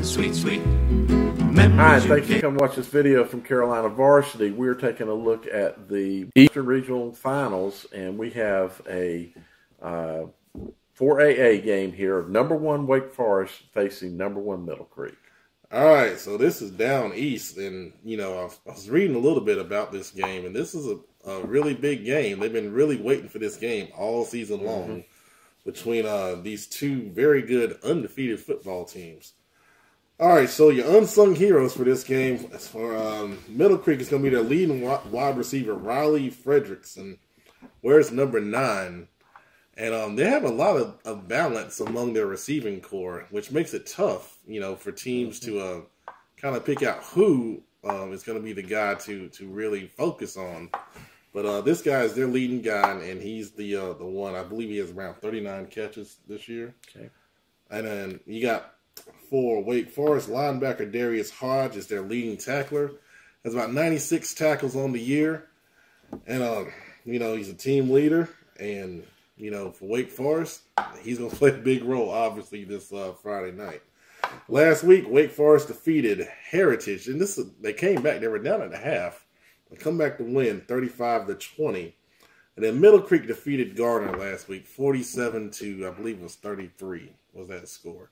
Sweet, sweet memories. Hi, thanks for coming to watch this video from Carolina Varsity. We're taking a look at the Eastern Regional Finals, and we have a 4AA game here of number 1 Wake Forest facing number 1 Middle Creek. All right, so this is down east, and, you know, I was reading a little bit about this game, and this is a really big game. They've been really waiting for this game all season long between these two very good undefeated football teams. All right, so your unsung heroes for this game, for Middle Creek, is going to be their leading wide receiver, Riley Fredrickson, wears number 9. And they have a lot of balance among their receiving core, which makes it tough, you know, for teams to kind of pick out who is going to be the guy to really focus on. But this guy is their leading guy, and he's the one. I believe he has around 39 catches this year. Okay. And then you got for Wake Forest, linebacker Darius Hodge is their leading tackler. Has about 96 tackles on the year. And, you know, he's a team leader, and you know, for Wake Forest, he's going to play a big role, obviously, this Friday night. Last week, Wake Forest defeated Heritage, and they came back. They were down at the half. They come back to win 35-20. And then Middle Creek defeated Gardner last week, 47 to, I believe it was 33 was that score.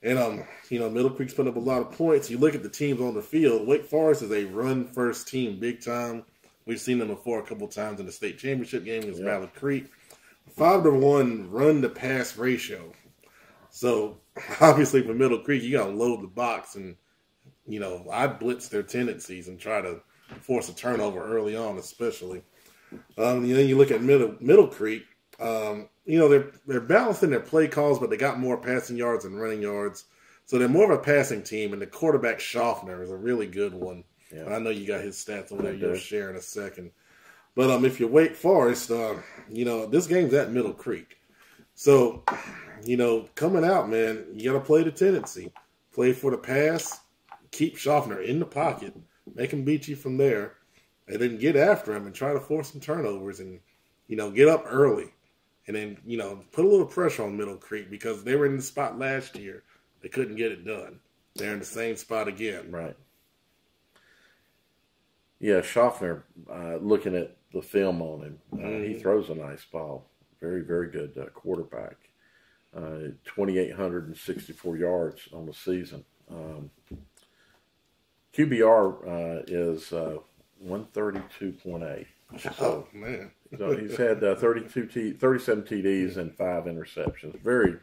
And, you know, Middle Creek's put up a lot of points. You look at the teams on the field, Wake Forest is a run-first team big time. We've seen them before a couple times in the state championship game against Valley Creek. 5-to-1 run-to-pass ratio. So, obviously, for Middle Creek, you got to load the box. And, you know, I blitz their tendencies and try to force a turnover early on, especially. You know, you look at Middle Creek, you know, they're balanced in their play calls, but they got more passing yards and running yards. So they're more of a passing team, and the quarterback, Schaffner, is a really good one. Yeah. I know you got his stats over there you'll share in a second. But if you're Wake Forest, you know, this game's at Middle Creek. So, you know, coming out, man, you got to play the tendency. Play for the pass, keep Schaffner in the pocket, make him beat you from there, and then get after him and try to force some turnovers and, you know, get up early. And then, you know, put a little pressure on Middle Creek because they were in the spot last year. They couldn't get it done. They're in the same spot again. Right. Yeah, Schaffner, looking at the film on him, he throws a nice ball. Very, very good quarterback. 2,864 yards on the season. QBR is 132.8. So, man. So he's had 37 TDs and 5 interceptions. Very,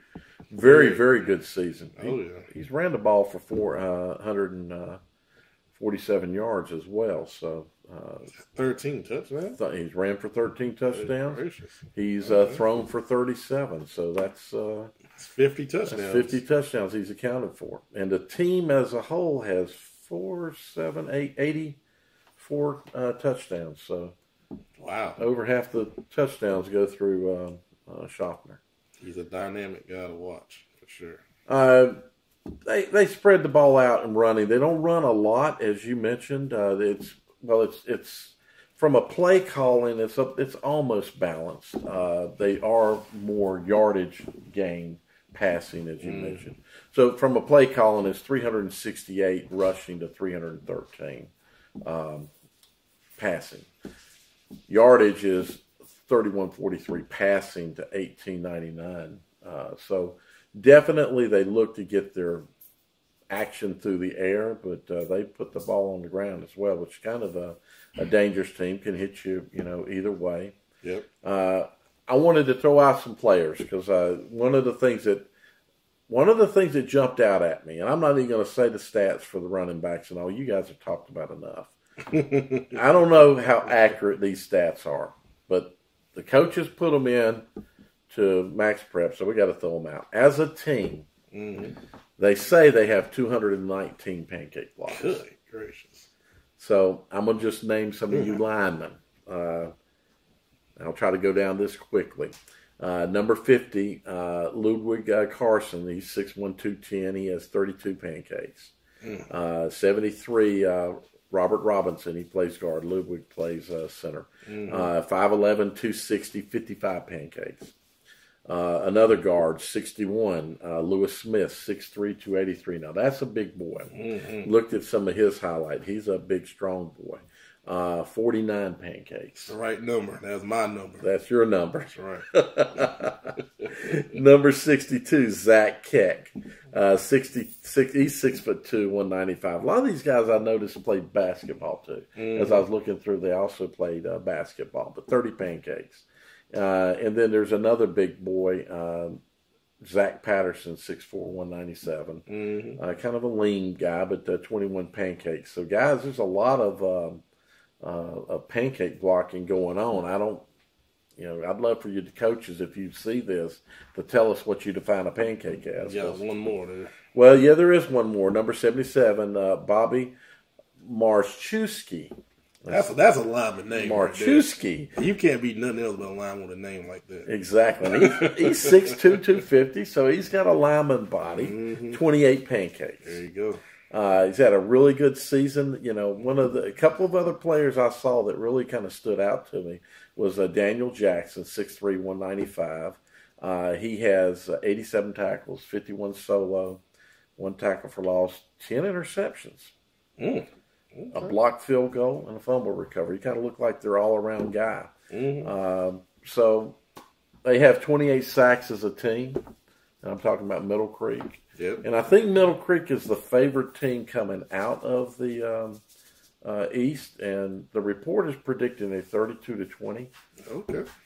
very, very good season. He's ran the ball for 447 yards as well. So 13 touchdowns. He's ran for 13 touchdowns. He's thrown for 37. So that's 50 touchdowns. That's 50 touchdowns he's accounted for. And the team as a whole has 84 touchdowns. So wow, over half the touchdowns go through Schaffner. He's a dynamic guy to watch for sure. They spread the ball out and running. They don't run a lot, as you mentioned. It's from a play calling. It's almost balanced. They are more yardage gain passing, as you mentioned. So from a play calling, it's 368 rushing to 313 passing. Yardage is 3143 passing to 1899. So definitely they look to get their action through the air, but they put the ball on the ground as well, which is kind of a dangerous team, can hit you, you know, either way. Yep. I wanted to throw out some players because one of the things that jumped out at me, and I'm not even going to say the stats for the running backs and all. You guys have talked about enough. I don't know how accurate these stats are, but the coaches put them in to Max Prep, so we got to throw them out. As a team, they say they have 219 pancake blocks. Good gracious. So I'm going to just name some of you linemen. I'll try to go down this quickly. Number 50, Ludwig Carson. He's 6'1", 210. He has 32 pancakes. 73, Robert Robinson. He plays guard. Ludwig plays center. 5'11", 260, 55 pancakes. Another guard, 61, Lewis Smith, 6'3", 283. Now, that's a big boy. Mm-hmm. Looked at some of his highlight. He's a big, strong boy. 49 pancakes. The right number. That's my number. That's your number. That's right. Number 62, Zach Keck. 66. He's 6'2", 195. A lot of these guys I noticed played basketball too. Mm-hmm. As I was looking through, they also played basketball. But 30 pancakes. And then there's another big boy, Zach Patterson, 6'4", 197. Mm-hmm. Kind of a lean guy, but 21 pancakes. So guys, there's a lot of pancake blocking going on. I'd love for you, the coaches, if you see this, to tell us what you define a pancake as. Yeah, one more there. Well, yeah, there is one more. Number 77, Bobby Marchewski. That's a lineman name. Marchewski. Right, you can't be nothing else but a lineman with a name like that. Exactly. He's 6'2", 250, so he's got a lineman body. Mm-hmm. 28 pancakes. There you go. He's had a really good season. A couple of other players I saw that really kind of stood out to me was Daniel Jackson, 6'3", 195. He has 87 tackles, 51 solo, 1 tackle for loss, 10 interceptions, okay. A blocked field goal, and a fumble recovery. He kind of looked like they're all-around guy. Mm-hmm. So they have 28 sacks as a team, and I'm talking about Middle Creek. Yep. And I think Middle Creek is the favorite team coming out of the East, and the report is predicting a 32-20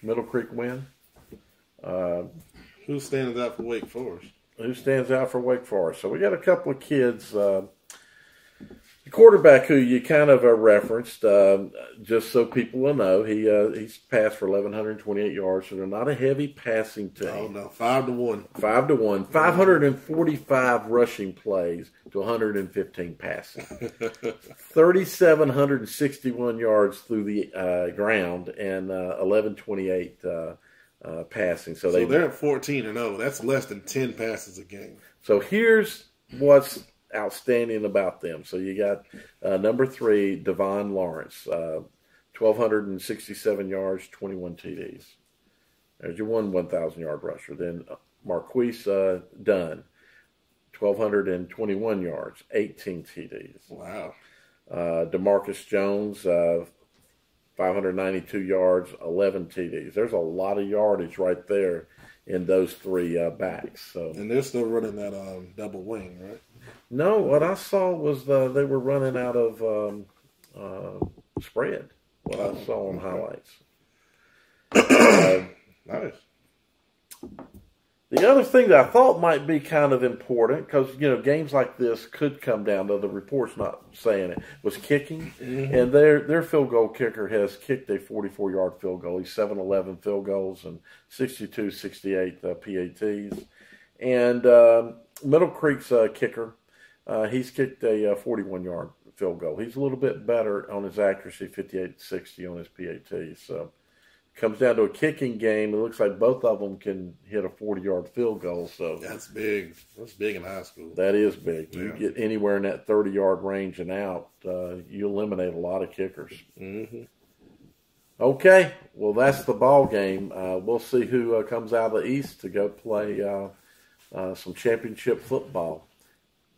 Middle Creek win. Who stands out for Wake Forest? Who stands out for Wake Forest? So we got a couple of kids. The quarterback who you kind of referenced, just so people will know, he's passed for 1,128 yards, so they're not a heavy passing team. Oh, no, 5-1. 5-1. 545 rushing plays to 115 passing. 3,761 yards through the ground and 1,128 passing. So they're at 14-0. That's less than 10 passes a game. So here's what's outstanding about them. So you got number 3, Devon Lawrence, 1,267 yards, 21 TDs. There's your 1,000-yard rusher. Then Marquise Dunn, 1,221 yards, 18 TDs. Wow. DeMarcus Jones, 592 yards, 11 TDs. There's a lot of yardage right there in those 3 backs. So, and they're still running that double wing, right? No, what I saw was they were running out of spread. What I saw on highlights. Nice. The other thing that I thought might be kind of important, because games like this could come down to, the report's not saying it, was kicking, and their field goal kicker has kicked a 44-yard field goal. He's 7-11 field goals and 62-68 PATs, and Middle Creek's kicker. He's kicked a 41-yard field goal. He's a little bit better on his accuracy, 58-60 on his PAT. So comes down to a kicking game. It looks like both of them can hit a 40-yard field goal. So that's big. That's big in high school. That is big. Yeah. You get anywhere in that 30-yard range and out, you eliminate a lot of kickers. Mm-hmm. Okay, well, that's the ball game. We'll see who comes out of the East to go play some championship football.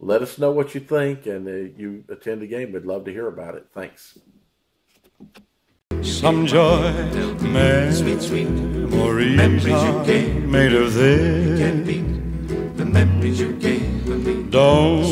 Let us know what you think, and you attend the game. We'd love to hear about it. Thanks. Some joy, memories are made of this. The memories you gave me. Don't